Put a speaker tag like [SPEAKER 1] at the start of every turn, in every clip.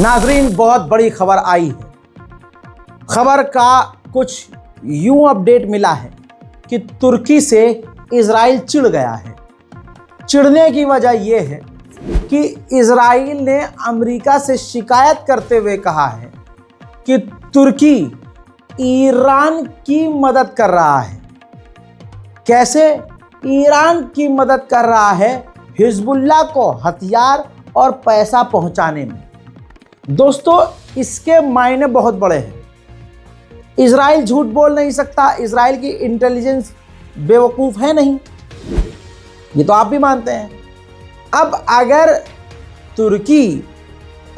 [SPEAKER 1] नाजरीन, बहुत बड़ी खबर आई है। खबर का कुछ यूं अपडेट मिला है कि तुर्की से इजराइल चिढ़ गया है। चिढ़ने की वजह यह है कि इजराइल ने अमेरिका से शिकायत करते हुए कहा है कि तुर्की ईरान की मदद कर रहा है। कैसे ईरान की मदद कर रहा है? हिजबुल्लाह को हथियार और पैसा पहुंचाने में। दोस्तों, इसके मायने बहुत बड़े हैं। इजराइल झूठ बोल नहीं सकता। इजराइल की इंटेलिजेंस बेवकूफ़ है नहीं, ये तो आप भी मानते हैं। अब अगर तुर्की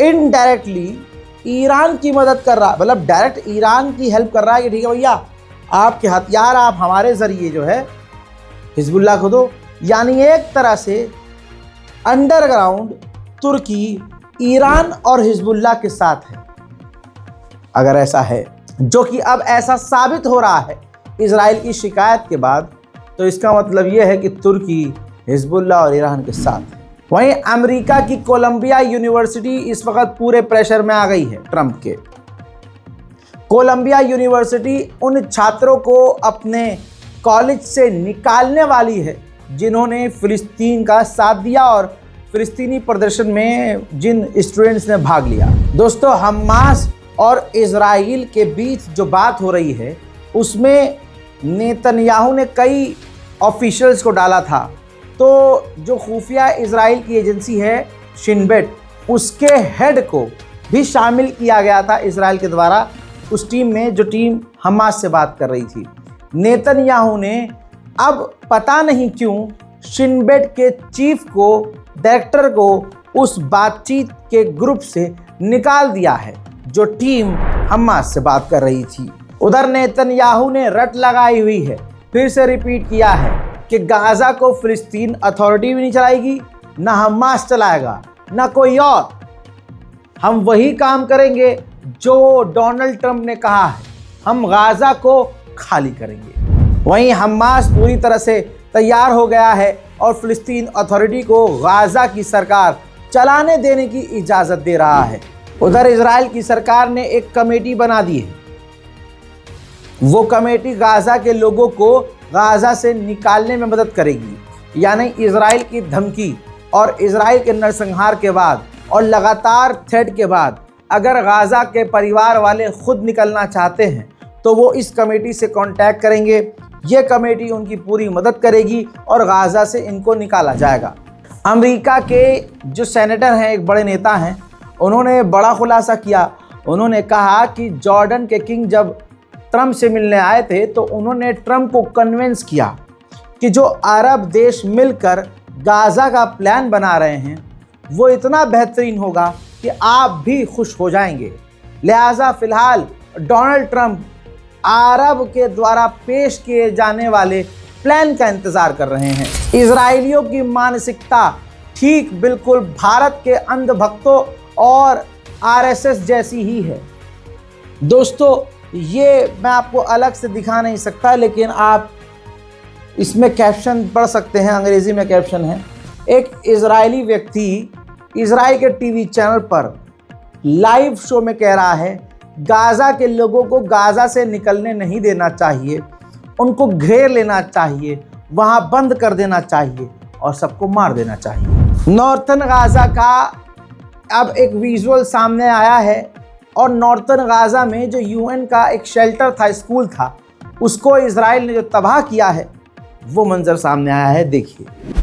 [SPEAKER 1] इनडायरेक्टली ईरान की मदद कर रहा है, मतलब डायरेक्ट ईरान की हेल्प कर रहा है कि ठीक है भैया, आपके हथियार आप हमारे ज़रिए जो है हिजबुल्लाह को दो, यानी एक तरह से अंडरग्राउंड तुर्की ईरान और हिजबुल्लाह के साथ है। अगर ऐसा है, जो कि अब ऐसा साबित हो रहा है इजराइल की शिकायत के बाद, तो इसका मतलब यह है कि तुर्की हिजबुल्लाह और ईरान के साथ है। वहीं अमेरिका की कोलंबिया यूनिवर्सिटी इस वक्त पूरे प्रेशर में आ गई है ट्रंप के। कोलंबिया यूनिवर्सिटी उन छात्रों को अपने कॉलेज से निकालने वाली है जिन्होंने फिलिस्तीन का साथ दिया और फिलिस्तीनी प्रदर्शन में जिन स्टूडेंट्स ने भाग लिया। दोस्तों, हमास और इजराइल के बीच जो बात हो रही है उसमें नेतन्याहू ने कई ऑफिशियल्स को डाला था। तो जो खुफिया इजराइल की एजेंसी है शिन बेट, उसके हेड को भी शामिल किया गया था इजराइल के द्वारा उस टीम में जो टीम हमास से बात कर रही थी। नेतन्याहू ने अब पता नहीं क्यों शिन बेट के चीफ को, डायरेक्टर को उस बातचीत के ग्रुप से निकाल दिया है जो टीम हमास से बात कर रही थी। उधर नेतन्याहू ने रट लगाई हुई है, फिर से रिपीट किया है कि गाजा को फिलिस्तीन अथॉरिटी भी नहीं चलाएगी, ना हमास चलाएगा, ना कोई और। हम वही काम करेंगे जो डोनाल्ड ट्रंप ने कहा है, हम गाजा को खाली करेंगे। वहीं हमास पूरी तरह से तैयार हो गया है और फिलिस्तीन अथॉरिटी को गाजा की सरकार चलाने देने की इजाज़त दे रहा है। उधर इजराइल की सरकार ने एक कमेटी बना दी है। वो कमेटी गाजा के लोगों को गाजा से निकालने में मदद करेगी। यानी इजराइल की धमकी और इजराइल के नरसंहार के बाद और लगातार थ्रेट के बाद अगर गाजा के परिवार वाले खुद निकलना चाहते हैं तो वो इस कमेटी से कांटेक्ट करेंगे। ये कमेटी उनकी पूरी मदद करेगी और गाजा से इनको निकाला जाएगा। अमेरिका के जो सेनेटर हैं, एक बड़े नेता हैं, उन्होंने बड़ा खुलासा किया। उन्होंने कहा कि जॉर्डन के किंग जब ट्रंप से मिलने आए थे तो उन्होंने ट्रंप को कन्विंस किया कि जो अरब देश मिलकर गाजा का प्लान बना रहे हैं वो इतना बेहतरीन होगा कि आप भी खुश हो जाएंगे। लिहाजा फ़िलहाल डोनाल्ड ट्रंप अरब के द्वारा पेश किए जाने वाले प्लान का इंतज़ार कर रहे हैं। इजरायलियों की मानसिकता ठीक बिल्कुल भारत के अंधभक्तों और आरएसएस जैसी ही है। दोस्तों, ये मैं आपको अलग से दिखा नहीं सकता, लेकिन आप इसमें कैप्शन पढ़ सकते हैं। अंग्रेज़ी में कैप्शन है। एक इजरायली व्यक्ति इजराइल के टीवी चैनल पर लाइव शो में कह रहा है, गाजा के लोगों को गाजा से निकलने नहीं देना चाहिए, उनको घेर लेना चाहिए, वहाँ बंद कर देना चाहिए और सबको मार देना चाहिए। नॉर्थन गाजा का अब एक विजुअल सामने आया है और नॉर्थन गाजा में जो यूएन का एक शेल्टर था, स्कूल था, उसको इजराइल ने जो तबाह किया है वो मंजर सामने आया है। देखिए।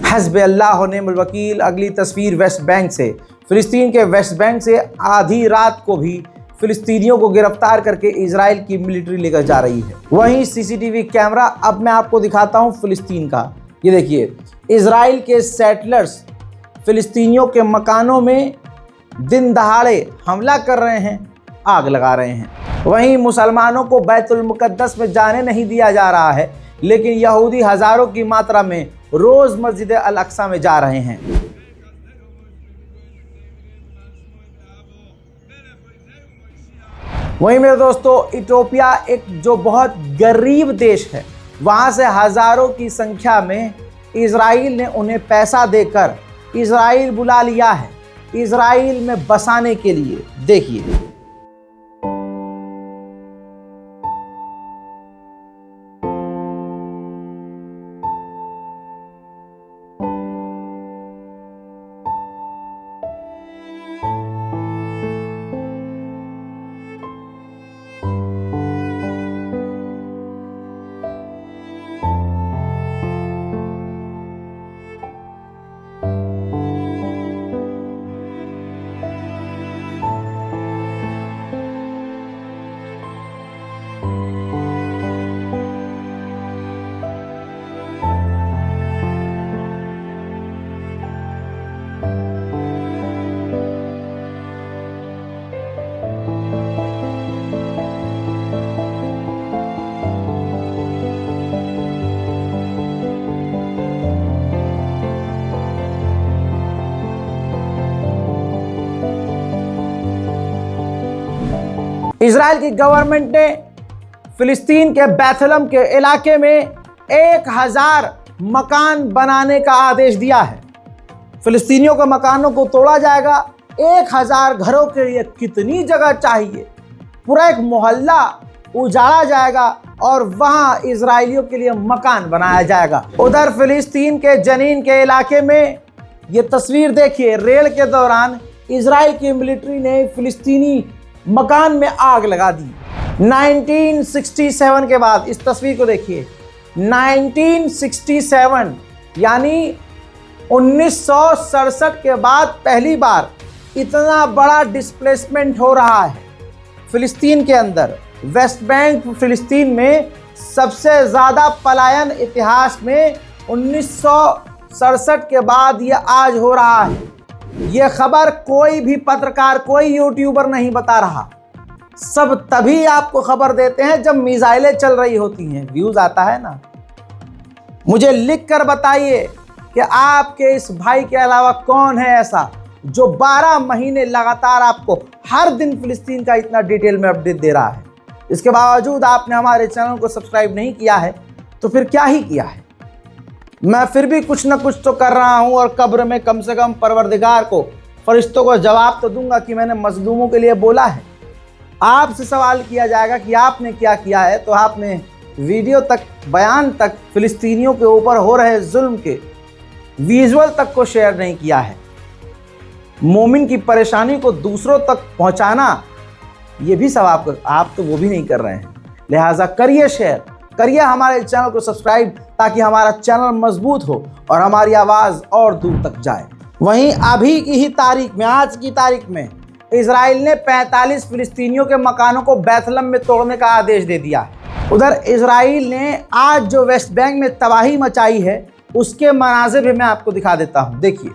[SPEAKER 1] हस्बे अल्लाह व निअमल वकील। अगली तस्वीर वेस्ट बैंक से। फिलिस्तीन के वेस्ट बैंक से आधी रात को भी फिलिस्तीनियों को गिरफ्तार करके इजराइल की मिलिट्री लेकर जा रही है। वहीं सीसीटीवी कैमरा अब मैं आपको दिखाता हूं फिलिस्तीन का। ये देखिए, इजराइल के सेटलर्स फिलिस्तीनियों के मकानों में दिन दहाड़े हमला कर रहे हैं, आग लगा रहे हैं। वहीं मुसलमानों को बैतुल मुकद्दस में जाने नहीं दिया जा रहा है, लेकिन यहूदी हजारों की मात्रा में रोज मस्जिद अल अक्सा में जा रहे हैं। वहीं मेरे दोस्तों, इथियोपिया एक जो बहुत गरीब देश है, वहां से हजारों की संख्या में इजराइल ने उन्हें पैसा देकर इजराइल बुला लिया है इजराइल में बसाने के लिए। देखिए, इजराइल की गवर्नमेंट ने फिलिस्तीन के बैथलहम के इलाके में 1000 मकान बनाने का आदेश दिया है। फिलिस्तीनियों के मकानों को तोड़ा जाएगा। 1000 घरों के लिए कितनी जगह चाहिए? पूरा एक मोहल्ला उजाड़ा जाएगा और वहां इजरायलियों के लिए मकान बनाया जाएगा। उधर फिलिस्तीन के जनीन के इलाके में ये तस्वीर देखिए, रेल के दौरान इजराइल की मिलिट्री ने फिलिस्तीनी मकान में आग लगा दी। 1967 के बाद, इस तस्वीर को देखिए, 1967 यानी 1967 के बाद पहली बार इतना बड़ा डिस्प्लेसमेंट हो रहा है फिलिस्तीन के अंदर। वेस्ट बैंक फिलिस्तीन में सबसे ज़्यादा पलायन इतिहास में 1967 के बाद ये आज हो रहा है। ये खबर कोई भी पत्रकार, कोई यूट्यूबर नहीं बता रहा। सब तभी आपको खबर देते हैं जब मिसाइलें चल रही होती हैं, व्यूज आता है ना। मुझे लिख कर बताइए कि आपके इस भाई के अलावा कौन है ऐसा जो 12 महीने लगातार आपको हर दिन फिलिस्तीन का इतना डिटेल में अपडेट दे रहा है। इसके बावजूद आपने हमारे चैनल को सब्सक्राइब नहीं किया है, तो फिर क्या ही किया है। मैं फिर भी कुछ ना कुछ तो कर रहा हूं और कब्र में कम से कम परवरदिगार को, फरिश्तों को जवाब तो दूंगा कि मैंने मजलूमों के लिए बोला है। आपसे सवाल किया जाएगा कि आपने क्या किया है, तो आपने वीडियो तक, बयान तक फिलिस्तीनियों के ऊपर हो रहे जुल्म के विजुअल तक को शेयर नहीं किया है। मोमिन की परेशानी को दूसरों तक पहुंचाना, ये भी सब आप तो वो भी नहीं कर रहे हैं। लिहाजा करिए शेयर, करिए हमारे चैनल को सब्सक्राइब, ताकि हमारा चैनल मजबूत हो और हमारी आवाज़ और दूर तक जाए। वहीं अभी की ही तारीख में, आज की तारीख में, इजराइल ने 45 फिलिस्तीनियों के मकानों को बैथलहम में तोड़ने का आदेश दे दिया है। उधर इजराइल ने आज जो वेस्ट बैंक में तबाही मचाई है, उसके मनाज़िर भी मैं आपको दिखा देता हूँ। देखिए,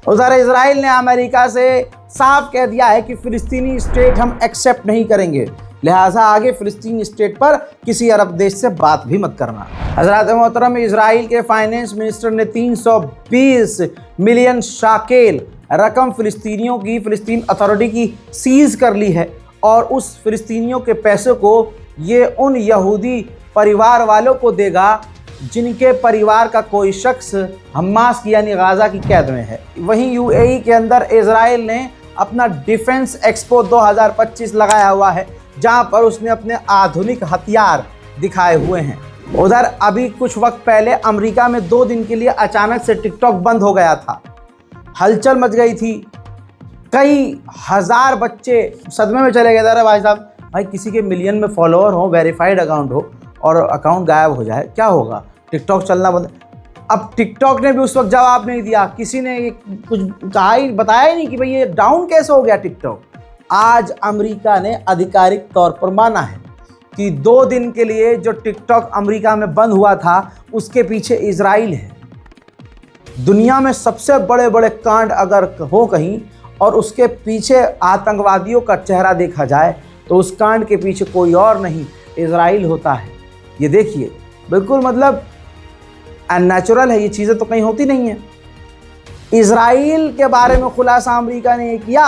[SPEAKER 1] उधर इजराइल ने अमेरिका से साफ कह दिया है कि फिलिस्तीनी स्टेट हम एक्सेप्ट नहीं करेंगे, लिहाजा आगे फिलिस्तीनी स्टेट पर किसी अरब देश से बात भी मत करना। हजरत मोहतरम, इजराइल के फाइनेंस मिनिस्टर ने 320 मिलियन शाकेल रकम फिलिस्तीनियों की, फिलिस्तीन अथॉरिटी की सीज कर ली है और उस फिलिस्तीनियों के पैसे को ये उन यहूदी परिवार वालों को देगा जिनके परिवार का कोई शख्स हमास की यानी गाज़ा की कैद में है। वहीं यूएई के अंदर इजराइल ने अपना डिफेंस एक्सपो 2025 लगाया हुआ है, जहां पर उसने अपने आधुनिक हथियार दिखाए हुए हैं। उधर अभी कुछ वक्त पहले अमेरिका में 2 दिन के लिए अचानक से टिकटॉक बंद हो गया था। हलचल मच गई थी, कई हजार बच्चे सदमे में चले गए थे। अरे भाई साहब, भाई किसी के मिलियन में फॉलोअर हो, वेरीफाइड अकाउंट हो और अकाउंट गायब हो जाए, क्या होगा? टिकटॉक चलना बंद। अब टिकटॉक ने भी उस वक्त जवाब नहीं दिया, किसी ने कुछ कहा ही, बताया ही नहीं कि भाई ये डाउन कैसे हो गया टिकटॉक। आज अमेरिका ने आधिकारिक तौर पर माना है कि 2 दिन के लिए जो टिकटॉक अमेरिका में बंद हुआ था, उसके पीछे इजराइल है। दुनिया में सबसे बड़े बड़े कांड अगर हो कहीं और उसके पीछे आतंकवादियों का चेहरा देखा जाए, तो उस कांड के पीछे कोई और नहीं, इजराइल होता है। ये देखिए, बिल्कुल मतलब अननेचुरल है, ये चीज़ें तो कहीं होती नहीं है। इजराइल के बारे में खुलासा अमेरिका ने ये किया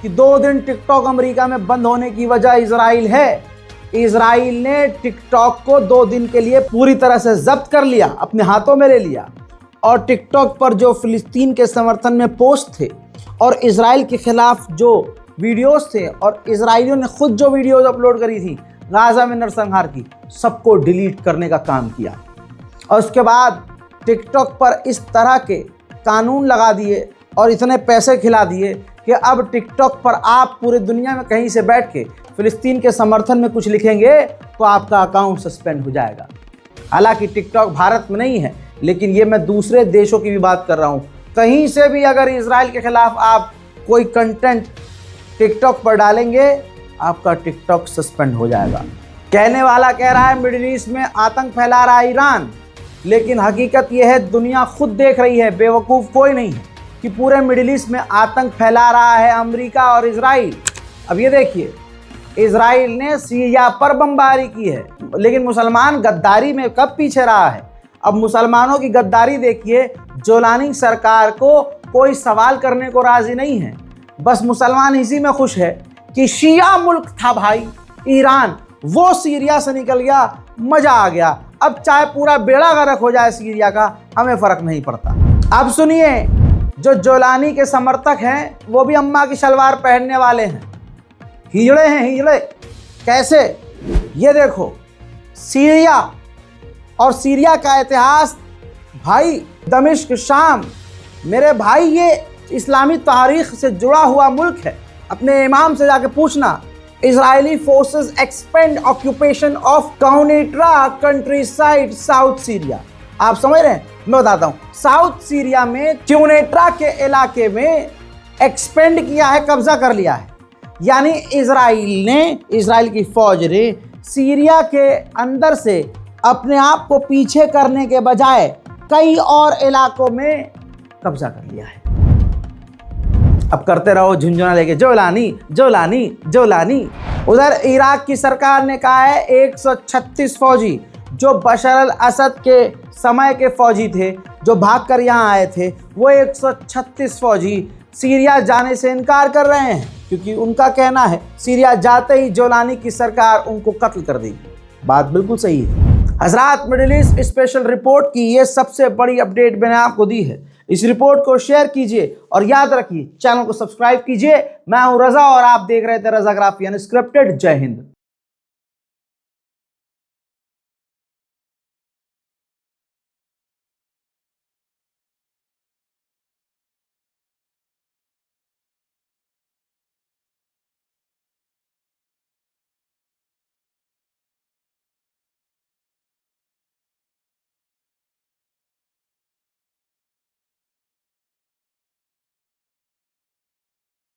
[SPEAKER 1] कि 2 दिन टिकटॉक अमेरिका में बंद होने की वजह इजराइल है। इजराइल ने टिकटॉक को 2 दिन के लिए पूरी तरह से जब्त कर लिया, अपने हाथों में ले लिया। और टिकटॉक पर जो फिलिस्तीन के समर्थन में पोस्ट थे और इजराइल के खिलाफ जो वीडियोस थे, और इजराइलियों ने खुद जो वीडियोस अपलोड करी थी गाजा में नरसंहार की, सबको डिलीट करने का काम किया। और उसके बाद टिकटॉक पर इस तरह के कानून लगा दिए और इतने पैसे खिला दिए कि अब टिकटॉक पर आप पूरे दुनिया में कहीं से बैठ के फिलिस्तीन के समर्थन में कुछ लिखेंगे तो आपका अकाउंट सस्पेंड हो जाएगा। हालांकि टिकटॉक भारत में नहीं है, लेकिन ये मैं दूसरे देशों की भी बात कर रहा हूँ। कहीं से भी अगर इजराइल के खिलाफ आप कोई कंटेंट टिकटॉक पर डालेंगे, आपका टिकटॉक सस्पेंड हो जाएगा। कहने वाला कह रहा है मिडिल ईस्ट में आतंक फैला रहा है ईरान, लेकिन हकीकत यह है, दुनिया खुद देख रही है, बेवकूफ़ कोई नहीं है, कि पूरे मिडिल ईस्ट में आतंक फैला रहा है अमेरिका और इजराइल। अब ये देखिए, इजराइल ने सीरिया पर बमबारी की है, लेकिन मुसलमान गद्दारी में कब पीछे रहा है? अब मुसलमानों की गद्दारी देखिए, जोलानी सरकार को कोई सवाल करने को राजी नहीं है। बस मुसलमान इसी में खुश है कि शिया मुल्क था भाई ईरान, वो सीरिया से निकल गया, मजा आ गया। अब चाहे पूरा बेड़ा गर्क हो जाए सीरिया का, हमें फर्क नहीं पड़ता। अब सुनिए, जो जोलानी के समर्थक हैं वो भी अम्मा की शलवार पहनने वाले हैं, हिजड़े हैं, हिजड़े। कैसे? ये देखो, सीरिया और सीरिया का इतिहास भाई, दमिश्क, शाम, मेरे भाई ये इस्लामी तारीख से जुड़ा हुआ मुल्क है। अपने इमाम से जाके पूछना। Israeli forces expand occupation of Quneitra countryside south Syria. आप समझ रहे हैं? मैं बताता हूँ। साउथ सीरिया में क्यूनेट्रा के इलाके में एक्सपेंड किया है, कब्जा कर लिया है। यानी इजराइल की फौज ने सीरिया के अंदर से अपने आप को पीछे करने के बजाय कई और इलाकों में कब्जा कर लिया है। अब करते रहो झुंझुना लेके, जोलानी जोलानी जोलानी। उधर इराक की सरकार ने कहा है 136 फौजी जो बशर अल असद के समय के फौजी थे, जो भागकर यहाँ आए थे, वो 136 फौजी सीरिया जाने से इनकार कर रहे हैं, क्योंकि उनका कहना है सीरिया जाते ही जोलानी की सरकार उनको कत्ल कर देगी। बात बिल्कुल सही है। हजरात, मिडिल ईस्ट स्पेशल रिपोर्ट की ये सबसे बड़ी अपडेट मैंने आपको दी है। इस रिपोर्ट को शेयर कीजिए और याद रखिए, चैनल को सब्सक्राइब कीजिए। मैं हूं रजा और आप देख रहे थे रजाग्राफी अनस्क्रिप्टेड। जय हिंद।